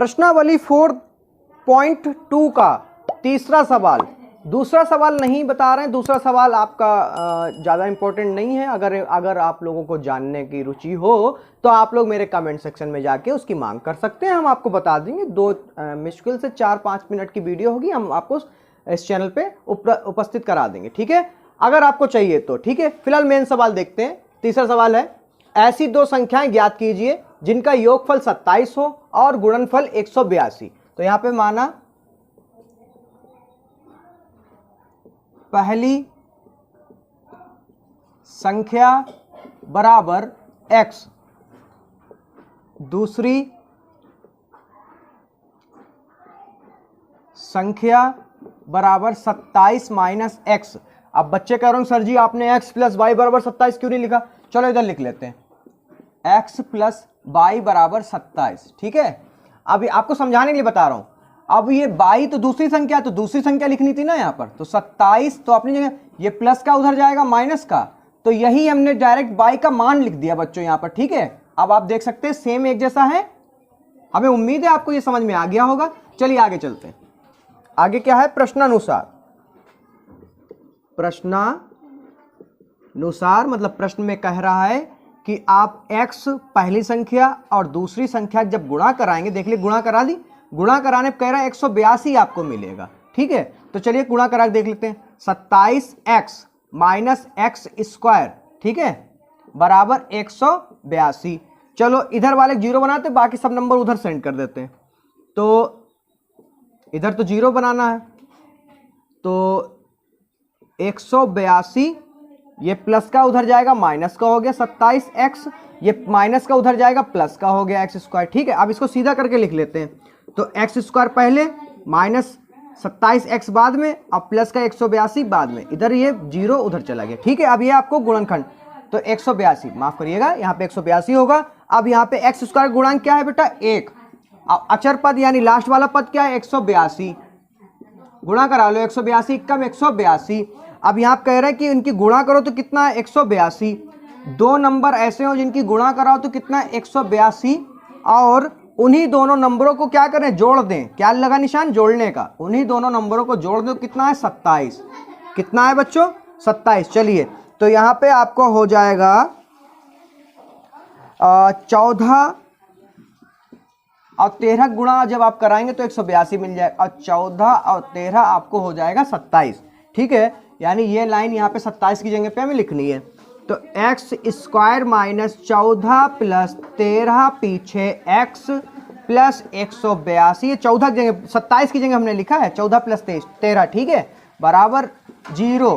प्रश्नावली 4.2 का तीसरा सवाल, दूसरा सवाल नहीं बता रहे हैं, दूसरा सवाल आपका ज़्यादा इम्पोर्टेंट नहीं है। अगर आप लोगों को जानने की रुचि हो तो आप लोग मेरे कमेंट सेक्शन में जाके उसकी मांग कर सकते हैं, हम आपको बता देंगे। मुश्किल से 4-5 मिनट की वीडियो होगी, हम आपको इस चैनल पे उपस्थित करा देंगे, ठीक है, अगर आपको चाहिए तो, ठीक है। फिलहाल मेन सवाल देखते हैं। तीसरा सवाल है, ऐसी दो संख्याएं ज्ञात कीजिए जिनका योगफल 27 हो और गुणनफल 182। तो यहां पे माना पहली संख्या बराबर x, दूसरी संख्या बराबर 27 माइनस x। अब बच्चे कह रहे हैं सर जी आपने x प्लस वाई बराबर 27 क्यों नहीं लिखा? चलो इधर लिख लेते हैं, x प्लस वाई बराबर 27, ठीक है। अभी आपको समझाने के लिए बता रहा हूं। अब ये बाई तो दूसरी संख्या, तो दूसरी संख्या लिखनी थी ना यहाँ पर, तो 27 तो अपनी जगह, ये प्लस का उधर जाएगा माइनस का, तो यही हमने डायरेक्ट बाई का मान लिख दिया बच्चों यहाँ पर, ठीक है। अब आप देख सकते हैं सेम एक जैसा है, हमें उम्मीद है आपको ये समझ में आ गया होगा। चलिए आगे चलते हैं। आगे क्या है, प्रश्नानुसार। प्रश्नानुसार मतलब प्रश्न में कह रहा है कि आप x पहली संख्या और दूसरी संख्या जब गुणा कराएंगे, देख लीजिए गुणा करा दी, गुणा कराने पर कह रहा है 182 आपको मिलेगा, ठीक है। तो चलिए गुणा करा देख लेते हैं, 27x माइनस एक्स स्क्वायर, ठीक है, बराबर 182। चलो इधर वाले जीरो बनाते, बाकी सब नंबर उधर सेंड कर देते हैं। तो इधर तो जीरो बनाना है, तो 182, ये प्लस का उधर जाएगा माइनस का हो गया 27x, ये माइनस का उधर जाएगा प्लस का हो गया एक्स स्क्वायर, ठीक है। अब इसको सीधा करके लिख लेते हैं, तो एक्स स्क्वायर पहले माइनस 27x बाद में, अब प्लस का 182 बाद में, इधर ये जीरो उधर चला गया, ठीक है। अब ये आपको गुणनखंड, तो 182 माफ करिएगा, यहाँ पे 182 होगा। अब यहाँ पे एक्स स्क्वायर गुणांक क्या है बेटा 1, अब अचर पद यानी लास्ट वाला पद क्या है 182, गुणा करा लो 182 कम 182। अब यहाँ कह रहे हैं कि इनकी गुणा करो तो कितना है 182। दो नंबर ऐसे हो जिनकी गुणा कराओ तो कितना है 182, और उन्हीं दोनों नंबरों को क्या करें जोड़ दें, क्या लगा निशान जोड़ने का, उन्हीं दोनों नंबरों को जोड़ दो, कितना है 27, कितना है बच्चों 27। चलिए तो यहाँ पे आपको हो जाएगा 14 और 13 गुणा जब आप कराएंगे तो 182 मिल जाएगा, और 14 और 13 आपको हो जाएगा 27, ठीक है। यानी ये लाइन यहाँ पे 27 की जगह पे हमें लिखनी है, तो एक्स स्क्वायर माइनस 14 प्लस 13 पीछे एक्स प्लस 182, ये 14 की जगह 27 की जगह हमने लिखा है, 14 प्लस 13, ठीक है, बराबर 0।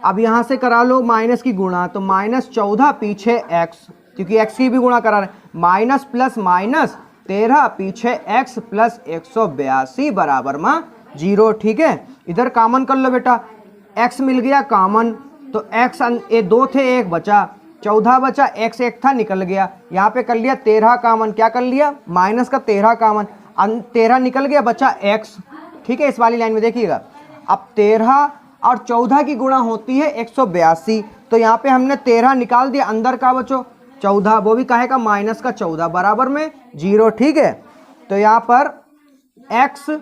अब यहाँ से करा लो माइनस की गुणा, तो माइनस 14 पीछे एक्स, क्योंकि एक्स की भी गुणा करा रहे, माइनस प्लस माइनस 13 पीछे एक्स प्लस 182 बराबर में 0, ठीक है। इधर कॉमन कर लो बेटा, एक्स मिल गया कॉमन, तो एक्स ये 2 थे 1 बचा, 14 बचा, एक्स 1 था निकल गया। यहाँ पे कर लिया 13 कॉमन, क्या कर लिया माइनस का 13 कॉमन, 13 निकल गया बचा एक्स, ठीक है। इस वाली लाइन में देखिएगा, अब 13 और 14 की गुणा होती है 182, तो यहाँ पे हमने 13 निकाल दिया, अंदर का बचो 14, वो भी काहे का माइनस का 14 बराबर में 0, ठीक है। तो यहाँ पर x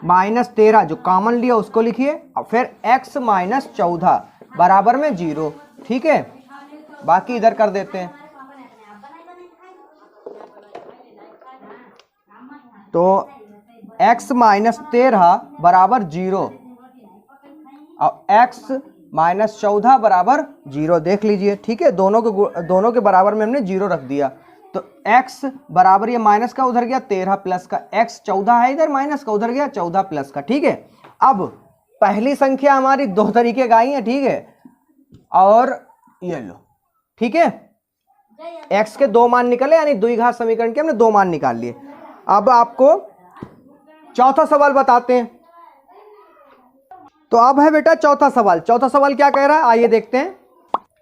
माइनस 13 जो कॉमन लिया उसको लिखिए, और फिर x माइनस 14 बराबर में 0, ठीक है। बाकी इधर कर देते हैं, तो x माइनस 13 बराबर 0 और x माइनस 14 बराबर 0, देख लीजिए, ठीक है। दोनों के बराबर में हमने 0 रख दिया, तो x बराबर ये माइनस का उधर गया 13 प्लस का, x 14 है इधर, माइनस का उधर गया 14 प्लस का, ठीक है। अब पहली संख्या हमारी 2 तरीके का आई है, ठीक है, और ये लो, ठीक है, x के 2 मान निकले, यानी द्विघात समीकरण के हमने 2 मान निकाल लिए। अब आपको चौथा सवाल बताते हैं, तो अब है बेटा चौथा सवाल। चौथा सवाल क्या कह रहा है आइए देखते हैं,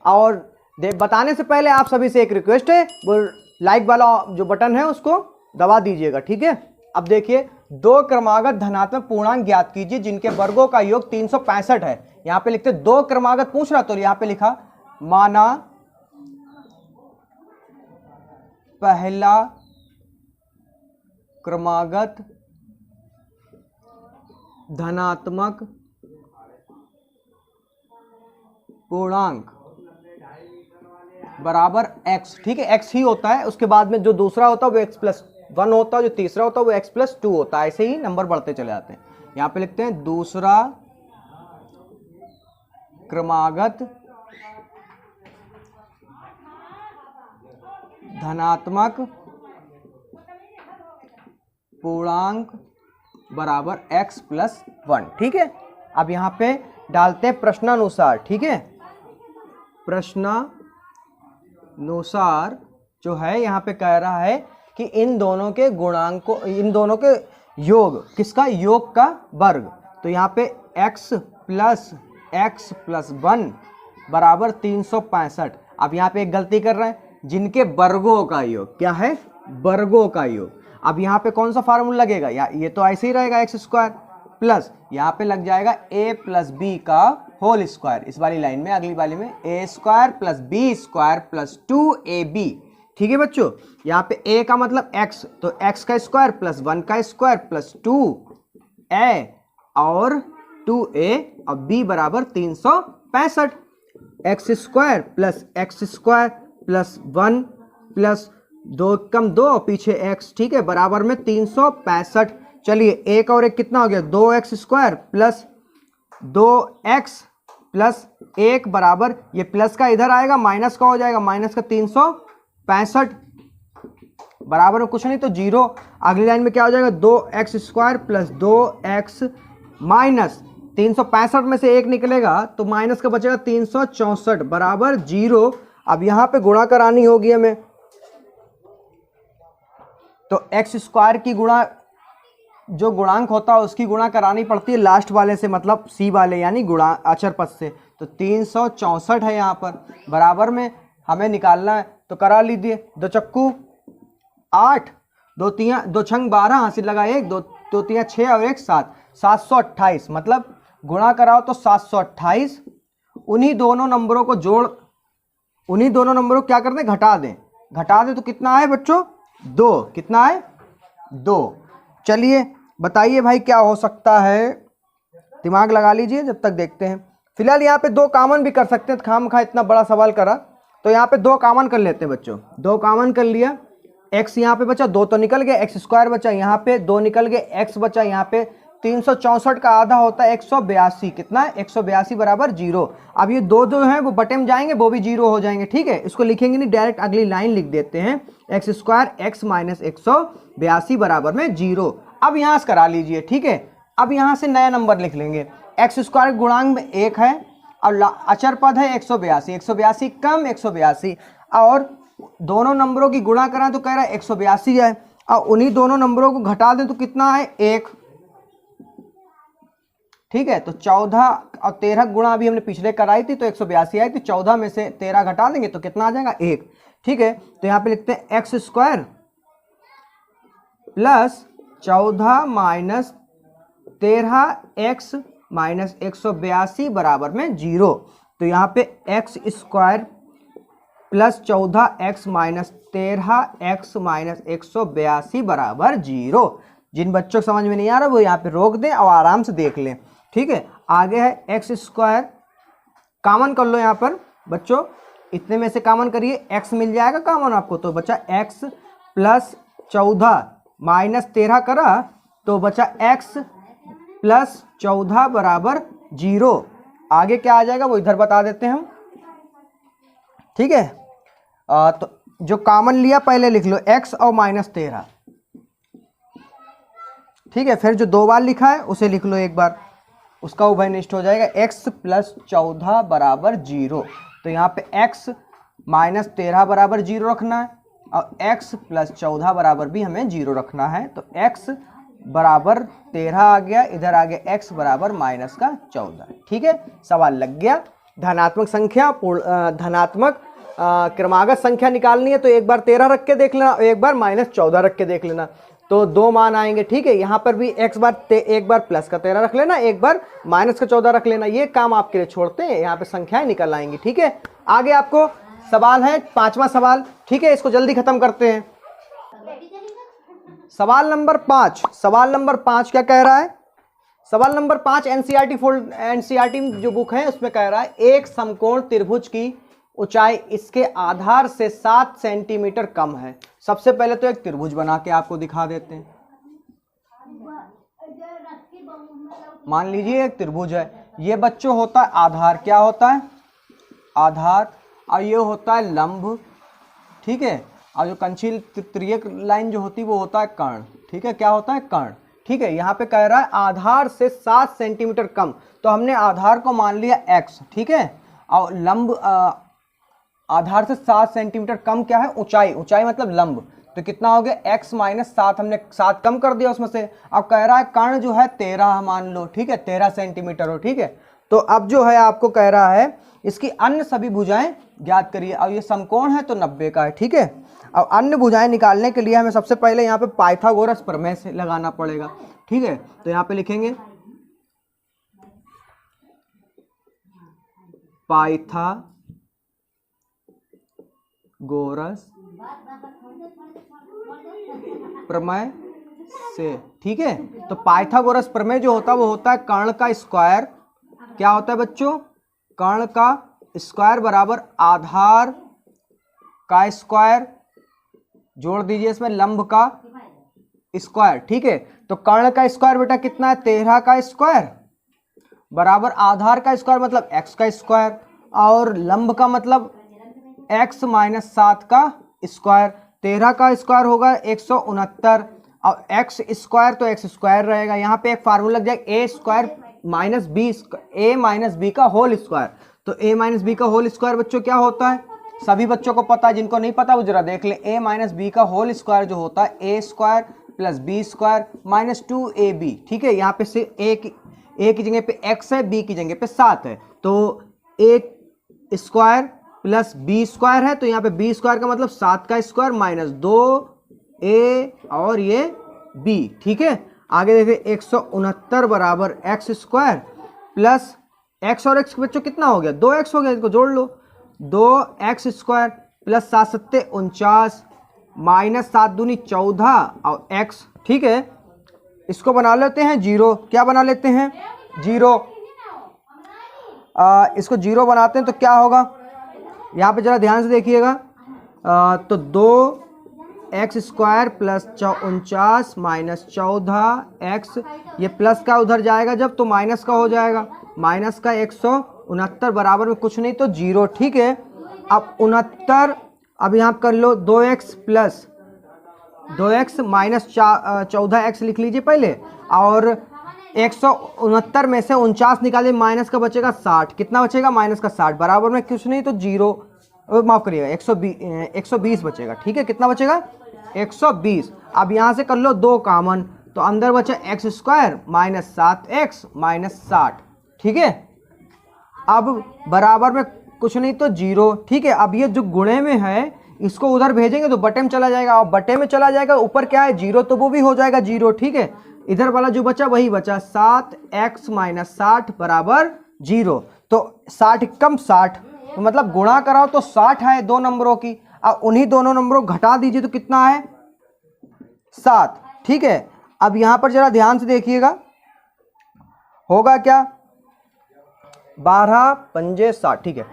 और बताने से पहले आप सभी से एक रिक्वेस्ट है, वो लाइक वाला जो बटन है उसको दबा दीजिएगा, ठीक है। अब देखिए, 2 क्रमागत धनात्मक पूर्णांक ज्ञात कीजिए जिनके वर्गों का योग 365 है। यहाँ पे लिखते 2 क्रमागत पूछ रहा, तो यहाँ पे लिखा माना पहला क्रमागत धनात्मक पूर्णांक बराबर x। ठीक है, x ही होता है, उसके बाद में जो दूसरा होता है वो x+1 होता है, जो तीसरा होता है वो x+2 होता है। ऐसे ही नंबर बढ़ते चले जाते हैं। यहाँ पे लिखते हैं दूसरा क्रमागत धनात्मक पूर्णांक बराबर x+1। ठीक है, अब यहाँ पे डालते हैं प्रश्नानुसार। ठीक है, प्रश्नानुसार जो है यहाँ पे कह रहा है कि इन दोनों के गुणांक को, इन दोनों के योग, किसका योग का वर्ग। तो यहाँ पे x+1 बराबर 365। अब यहाँ पे एक गलती कर रहे हैं, जिनके वर्गों का योग। क्या है? वर्गों का योग। अब यहाँ पे कौन सा फार्मूला लगेगा? ये तो ऐसे ही रहेगा, x स्क्वायर प्लस यहाँ पे लग जाएगा a+b का होल स्क्वायर। इस वाली लाइन में, अगली वाली में a square plus b square plus 2ab। ठीक है बच्चों, यहाँ पे a का मतलब x, तो x का स्क्वायर प्लस 1 का स्क्वायर प्लस 2a और 2a और b बराबर 365। x square plus x square plus 1 plus 2 कम 2 पीछे x। ठीक है, बराबर में 365। चलिए एक और एक कितना हो गया? 2x square plus 2x plus 1 बराबर, ये प्लस का इधर आएगा, माइनस का हो जाएगा, माइनस का 365 बराबर में कुछ नहीं तो 0। अगली लाइन में क्या हो जाएगा? 2x square plus 2x minus 365 में से 1 निकलेगा तो माइनस का बचेगा 364 बराबर 0। अब यहाँ पे गुणा करानी होगी हमें, तो x स्क्वायर की गुणा, जो गुणांक होता है उसकी गुणा करानी पड़ती है लास्ट वाले से, मतलब c वाले, यानी गुणा अचर पद से। तो 364 है यहाँ पर, बराबर में हमें निकालना है, तो करा लीजिए। 2 चक्कू 8, 2 तियां 2 छंग 12, हासिल लगा 1, 2 तियां 6 और 1 7, 728। मतलब गुणा कराओ तो 728। उन्हीं दोनों नंबरों को जोड़, उन्हीं दोनों नंबरों को क्या करते हैं? घटा दें। घटा दें तो कितना आए बच्चों? 2। कितना आए? 2। चलिए बताइए भाई क्या हो सकता है, दिमाग लगा लीजिए जब तक देखते हैं। फिलहाल यहाँ पे 2 कॉमन भी कर सकते हैं, तो खामखा इतना बड़ा सवाल करा, तो यहाँ पे 2 कॉमन कर लेते हैं बच्चों। 2 कॉमन कर लिया, x यहाँ पे बचा, 2 तो निकल गया, x स्क्वायर बचा, यहाँ पे 2 निकल गए, x बचा, यहाँ पे 364 का आधा होता है 182। कितना है? 182 बराबर 0। अब ये 2 जो हैं वो बटे में जाएंगे, वो भी 0 हो जाएंगे। ठीक है, इसको लिखेंगे नहीं, डायरेक्ट अगली लाइन लिख देते हैं, x स्क्वायर x माइनस 182 बराबर में 0। अब यहाँ से करा लीजिए। ठीक है, अब यहाँ से नया नंबर लिख लेंगे। x स्क्वायर गुणांक में 1 है और अचर पद है 182, 182 कम 182, और दोनों नंबरों की गुणा करें तो कह रहा है 182 है, और उन्हीं दोनों नंबरों को घटा दें तो कितना है? 1। ठीक है, तो 14 और 13 गुणा अभी हमने पिछले कराई थी तो 182 आई थी, 14 में से 13 घटा देंगे तो कितना आ जाएगा? 1। ठीक है, तो यहाँ पे लिखते हैं x square plus 14 minus 13x minus 182 बराबर में 0। तो यहाँ पे x square plus 14x minus 13x minus 182 बराबर 0। जिन बच्चों को समझ में नहीं आ रहा वो यहाँ पे रोक दें और आराम से देख लें। ठीक है, आगे है x स्क्वायर, कॉमन कर लो यहाँ पर बच्चों, इतने में से कॉमन करिए, x मिल जाएगा कॉमन आपको, तो बचा x प्लस 14 माइनस 13 करा तो बचा x प्लस 14 बराबर 0। आगे क्या आ जाएगा वो इधर बता देते हैं हम। ठीक है, तो जो कॉमन लिया पहले लिख लो, x और माइनस 13। ठीक है, फिर जो 2 बार लिखा है उसे लिख लो एक बार, उसका उभयनिष्ठ हो जाएगा, x प्लस 14 बराबर 0। तो यहाँ पे x माइनस 13 बराबर 0 रखना है और x प्लस 14 बराबर भी हमें 0 रखना है। तो x बराबर 13 आ गया, इधर आ गया x बराबर माइनस का 14। ठीक है, सवाल लग गया। धनात्मक संख्या, धनात्मक क्रमागत संख्या निकालनी है तो एक बार 13 रख के देख लेना, एक बार माइनस 14 रख के देख लेना, तो 2 मान आएंगे। ठीक है, यहाँ पर भी एक बार प्लस का 13 रख लेना, एक बार माइनस का 14 रख लेना, ये काम आपके लिए छोड़ते हैं, यहाँ पे संख्याएं निकल आएंगी। ठीक है, आगे आपको सवाल है 5वां सवाल। ठीक है, इसको जल्दी खत्म करते हैं। सवाल नंबर 5, सवाल नंबर 5 क्या कह रहा है? सवाल नंबर 5 एनसीईआरटी जो बुक है उसमें कह रहा है एक समकोण त्रिभुज की ऊंचाई इसके आधार से 7 सेंटीमीटर कम है। सबसे पहले तो एक त्रिभुज बना के आपको दिखा देते हैं। मान लीजिए एक त्रिभुज है, ये बच्चों होता है आधार, क्या होता है? आधार, और ये होता है लंब, ठीक है, और जो कंचील त्रियक लाइन जो होती है वो होता है कर्ण, ठीक है, क्या होता है? कर्ण, ठीक है। यहाँ पे कह रहा है आधार से 7 सेंटीमीटर कम, तो हमने आधार को मान लिया x, ठीक है, और लंब आधार से 7 सेंटीमीटर कम क्या है? ऊंचाई, ऊंचाई मतलब लंब, तो कितना हो गया? x माइनस 7, हमने 7 कम कर दिया उसमें से। अब कह रहा है कर्ण जो है 13 मान लो, ठीक है, 13 सेंटीमीटर हो, ठीक है। तो अब जो है आपको कह रहा है इसकी अन्य सभी भुजाएं ज्ञात करिए, और ये समकोण है तो 90 का है, ठीक है। अब अन्य भुजाएं निकालने के लिए हमें सबसे पहले यहाँ पे पाइथागोरस प्रमेय से लगाना पड़ेगा, ठीक है। तो यहाँ पे लिखेंगे पाइथागोरस प्रमेय से, ठीक है। तो पाइथागोरस प्रमेय जो होता है वो होता है कर्ण का स्क्वायर, क्या होता है बच्चों? कर्ण का स्क्वायर बराबर आधार का स्क्वायर, जोड़ दीजिए इसमें लंब का स्क्वायर, ठीक है। तो कर्ण का स्क्वायर बेटा कितना है? 13 का स्क्वायर बराबर आधार का स्क्वायर मतलब x का स्क्वायर, और लंब का मतलब x माइनस 7 का स्क्वायर। 13 का स्क्वायर होगा 169, और x स्क्वायर तो x स्क्वायर रहेगा। यहाँ पे एक फार्मूला लग जाएगा a square minus B, a minus B का होल स्क्वायर। तो a माइनस बी का होल स्क्वायर बच्चों क्या होता है? सभी बच्चों को पता है, जिनको नहीं पता वो जरा देख ले। a माइनस बी का होल स्क्वायर जो होता है a square plus B square minus 2ab, ठीक है। यहाँ पे से a की जगह पे x है, b की जगह पे 7 है, तो a square plus B square है, तो यहाँ पे बी स्क्वायर का मतलब 7 का स्क्वायर माइनस 2a और ये b, ठीक है। आगे देखिए 169 बराबर x स्क्वायर प्लस x और x बच्चों कितना हो गया? 2x हो गया, इसको जोड़ लो, 2x स्क्वायर प्लस 7 सत्ते 49 माइनस 7 दूनी 14 और x, ठीक है। इसको बना लेते हैं जीरो, क्या बना लेते हैं? जीरो। इसको जीरो बनाते हैं तो क्या होगा? यहाँ पे जरा ध्यान से देखिएगा, तो 2x square plus 49 minus 14x, ये प्लस का उधर जाएगा जब तो माइनस का हो जाएगा, माइनस का 169 बराबर में कुछ नहीं तो जीरो, ठीक है। अब 69, अब यहाँ कर लो 2x plus 2x minus 14x लिख लीजिए पहले, और 169 में से 49 निकालिए, माइनस का बचेगा 60, कितना बचेगा? माइनस का 60 बराबर में कुछ नहीं तो जीरो, माफ करिएगा 120 बचेगा, ठीक है। कितना बचेगा? 120। अब यहाँ से कर लो 2 कॉमन, तो अंदर बचा x square minus 7x minus 60, ठीक है। अब बराबर में कुछ नहीं तो जीरो, ठीक है। अब ये जो गुणे में है इसको उधर भेजेंगे तो बटे में चला जाएगा, और बटे में चला जाएगा ऊपर क्या है? जीरो, तो वो भी हो जाएगा जीरो, ठीक है। इधर वाला जो बचा वही बचा 7x माइनस 60 बराबर जीरो। तो 60 कम 60, तो मतलब गुणा कराओ तो 60 है दो नंबरों की, अब उन्हीं दोनों नंबरों घटा दीजिए तो कितना है? 7, ठीक है। अब यहां पर जरा ध्यान से देखिएगा, होगा क्या? 12 पंजे 60, ठीक है,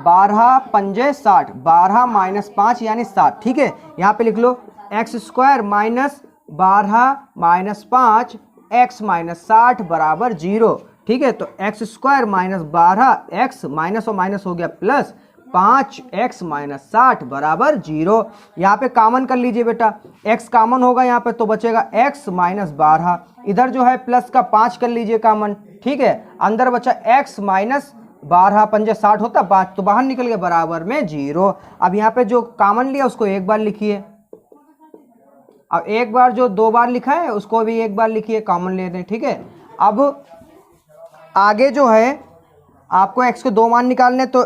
12 पंजे 60, 12 माइनस 5 यानी 7, ठीक है। यहाँ पे लिख लो x square minus 12 minus 5 x minus 60 बराबर जीरो, ठीक है। तो x square minus 12 x minus और माइनस हो गया प्लस 5x माइनस 60 बराबर जीरो। यहाँ पे कॉमन कर लीजिए बेटा, x कॉमन होगा यहाँ पे तो बचेगा x माइनस 12, इधर जो है प्लस का 5 कर लीजिए कॉमन, ठीक है। अंदर बचा x माइनस 12 पंजे 60 होता 5, तो बाहर निकल गया बराबर में जीरो। अब यहाँ पे जो कॉमन लिया उसको एक बार लिखिए, अब एक बार जो 2 बार लिखा है उसको भी एक बार लिखिए, कॉमन ले दें, ठीक है। अब आगे जो है आपको x के 2 मान निकालने, तो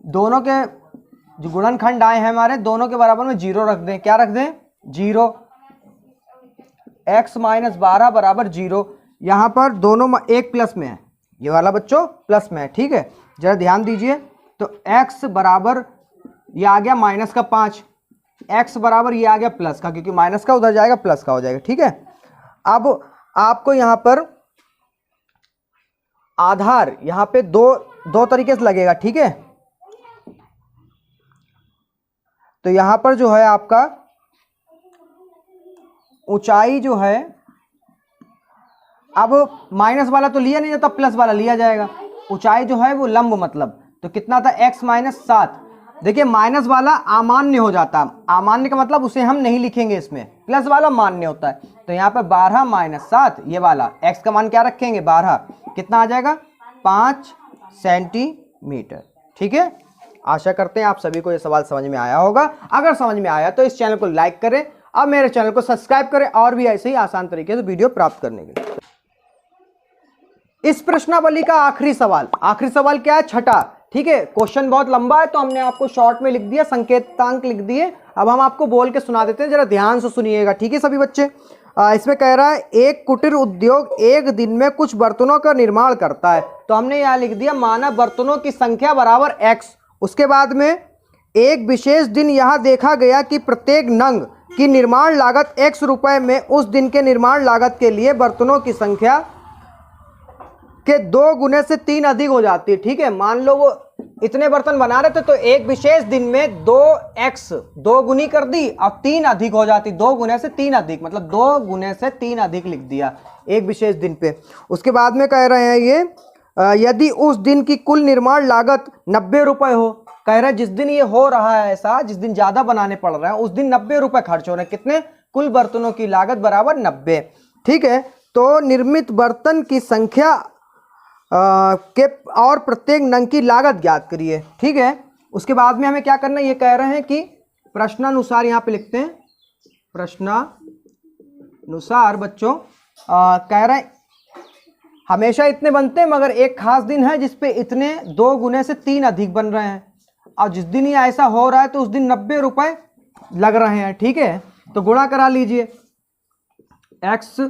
दोनों के जो गुणनखंड आए हैं हमारे दोनों के बराबर में जीरो रख दें, क्या रख दें? जीरो। x माइनस 12 बराबर जीरो, यहाँ पर दोनों एक प्लस में है, ये वाला बच्चों प्लस में है, ठीक है। जरा ध्यान दीजिए, तो x बराबर ये आ गया माइनस का 5, x बराबर ये आ गया प्लस का, क्योंकि माइनस का उधर जाएगा प्लस का हो जाएगा, ठीक है। अब आपको यहां पर आधार यहां पे दो तरीके से लगेगा, ठीक है। तो यहां पर जो है आपका ऊंचाई जो है, अब माइनस वाला तो लिया नहीं जाता, प्लस वाला लिया जाएगा। ऊंचाई जो है वो लंब मतलब, तो कितना था x माइनस 7। देखिए माइनस वाला अमान्य हो जाता, अमान्य का मतलब उसे हम नहीं लिखेंगे इसमें, प्लस वाला मान्य होता है। तो यहाँ पे 12 माइनस 7, ये वाला x का मान क्या रखेंगे 12, कितना आ जाएगा 5 सेंटीमीटर, ठीक है। आशा करते हैं आप सभी को ये सवाल समझ में आया होगा। अगर समझ में आया तो इस चैनल को लाइक करें, अब मेरे चैनल को सब्सक्राइब करें और भी ऐसे ही आसान तरीके से वीडियो प्राप्त करने के लिए। इस प्रश्नावली का आखिरी सवाल क्या है, छठा, ठीक है। क्वेश्चन बहुत लंबा है तो हमने आपको शॉर्ट में लिख दिया, संकेतांक लिख दिए। अब हम आपको बोल के सुना देते हैं, जरा ध्यान से सुनिएगा, ठीक है सभी बच्चे। इसमें कह रहा है एक कुटीर उद्योग एक दिन में कुछ बर्तनों का निर्माण करता है। तो हमने यहाँ लिख दिया मानव बर्तनों की संख्या बराबर x। उसके बाद में एक विशेष दिन यहाँ देखा गया कि प्रत्येक नंग की निर्माण लागत x रुपए में उस दिन के निर्माण लागत के लिए बर्तनों की संख्या के 2 गुने से 3 अधिक हो जाती है, ठीक है। मान लो वो इतने बर्तन बना रहे थे तो एक विशेष दिन में 2x 2 गुनी कर दी और 3 अधिक हो जाती, 2 गुने से 3 अधिक, मतलब 2 गुने से 3 अधिक लिख दिया एक विशेष दिन पे। उसके बाद में कह रहे हैं ये यदि उस दिन की कुल निर्माण लागत 90 रुपए हो, कह रहे हैं जिस दिन ये हो रहा है ऐसा, जिस दिन ज्यादा बनाने पड़ रहा है उस दिन 90 रुपए खर्च हो रहे हैं, कितने, कुल बर्तनों की लागत बराबर 90, ठीक है। तो निर्मित बर्तन की संख्या के और प्रत्येक नंग की लागत ज्ञात करिए, ठीक है। उसके बाद में हमें क्या करना है, ये कह रहे हैं कि प्रश्नानुसार, यहाँ पे लिखते हैं प्रश्नानुसार बच्चों, कह रहे हैं हमेशा इतने बनते हैं मगर एक खास दिन है जिसपे इतने 2 गुने से 3 अधिक बन रहे हैं, और जिस दिन ये ऐसा हो रहा है तो उस दिन 90 रुपए लग रहे हैं, ठीक है। तो गुणा करा लीजिए, x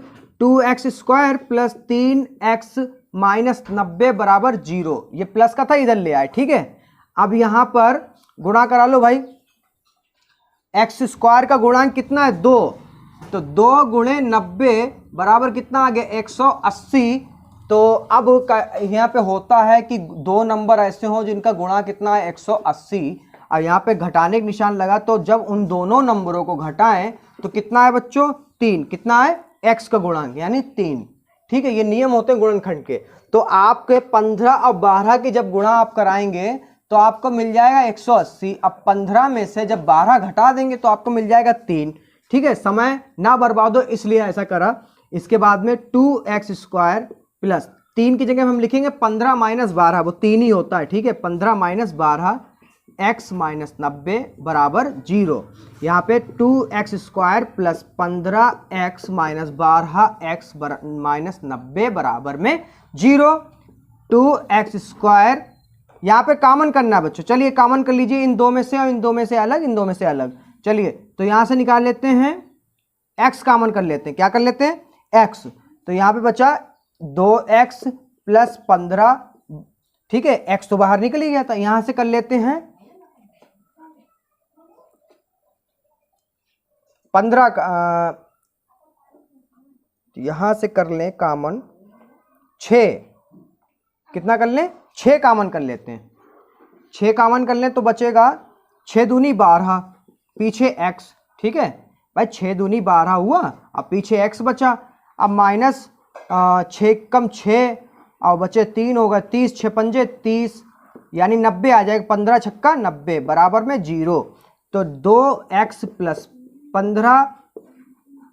2x square plus 3x minus 90 बराबर 0, ये प्लस का था इधर ले आए, ठीक है। अब यहां पर गुणा करा लो भाई, x स्क्वायर का गुणांक कितना है 2, तो 2 गुणे 90 बराबर कितना आ गया 180। तो अब यहाँ पे होता है कि 2 नंबर ऐसे हो जिनका गुणा कितना है 180, और यहाँ पे घटाने का निशान लगा, तो जब उन दोनों नंबरों को घटाएं तो कितना है बच्चों 3, कितना है x का गुणांक यानी 3, ठीक है। ये नियम होते हैं गुणनखंड के। तो आपके 15 और 12 के जब गुणा आप कराएंगे तो आपको मिल जाएगा 180। अब 15 में से जब 12 घटा देंगे तो आपको मिल जाएगा 3, ठीक है। समय ना बर्बाद हो इसलिए ऐसा करा। इसके बाद में 2x स्क्वायर प्लस 3 की जगह हम लिखेंगे 15 माइनस 12, वो 3 ही होता है, ठीक है। 15 माइनस 12 x माइनस 90 बराबर 0। यहाँ पे 2x square plus 15x minus 12x minus 90 बराबर में 0। 2x स्क्वायर यहाँ पे कॉमन करना है बच्चों, चलिए कॉमन कर लीजिए, इन दो में से और इन दो में से अलग, इन दो में से अलग। चलिए तो यहाँ से निकाल लेते हैं, x कॉमन कर लेते हैं, क्या कर लेते हैं x, तो यहाँ पे बचा 2x प्लस 15, ठीक है। x तो बाहर निकल ही गया था, यहां से कर लेते हैं 15 का, यहां से कर लें कॉमन 6, कितना कर लें 6 कॉमन कर लेते हैं, 6 कॉमन कर लें तो बचेगा 6 दूनी 12, पीछे x, ठीक है भाई, 6 दूनी 12 हुआ, अब पीछे x बचा। अब माइनस 6 कम 6 और बचे 3 होगा 30, 6 पंजे 30 यानी 90 आ जाएगा, 15 छक्का 90 बराबर में 0। तो 2x प्लस 15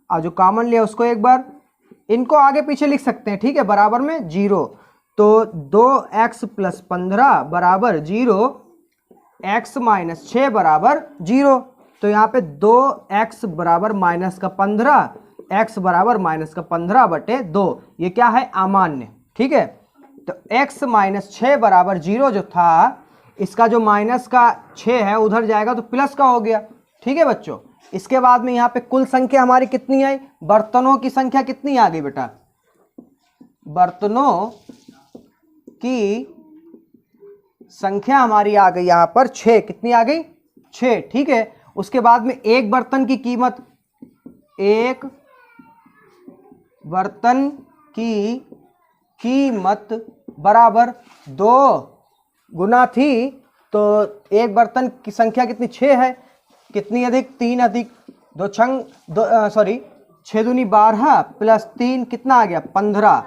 और जो कॉमन लिया उसको एक बार इनको आगे पीछे लिख सकते हैं, ठीक है, बराबर में 0। तो 2x प्लस 15 बराबर 0, x माइनस 6 बराबर 0। तो यहाँ पे 2x बराबर माइनस का 15, x बराबर माइनस का 15 बटे 2, ये क्या है अमान्य, ठीक है। तो x माइनस 6 बराबर 0 जो था, इसका जो माइनस का 6 है उधर जाएगा तो प्लस का हो गया, ठीक है बच्चों। इसके बाद में यहाँ पे कुल संख्या हमारी कितनी आई, बर्तनों की संख्या कितनी आ गई बेटा, बर्तनों की संख्या हमारी आ गई यहाँ पर 6, कितनी आ गई 6, ठीक है। उसके बाद में एक बर्तन की कीमत, एक बर्तन की कीमत बराबर 2 गुना थी, तो एक बर्तन की संख्या कितनी, 6 है, कितनी अधिक, 3 अधिक 2 छंग 6 दूनी 12 प्लस 3 कितना आ गया 15।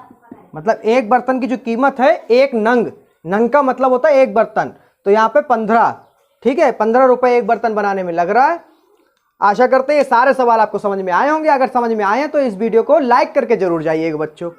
मतलब एक बर्तन की जो कीमत है, एक नंग, नंग का मतलब होता है एक बर्तन, तो यहाँ पे 15, ठीक है, 15 रुपए एक बर्तन बनाने में लग रहा है। आशा करते हैं ये सारे सवाल आपको समझ में आए होंगे। अगर समझ में आए हैं तो इस वीडियो को लाइक करके जरूर जाइएगा बच्चों।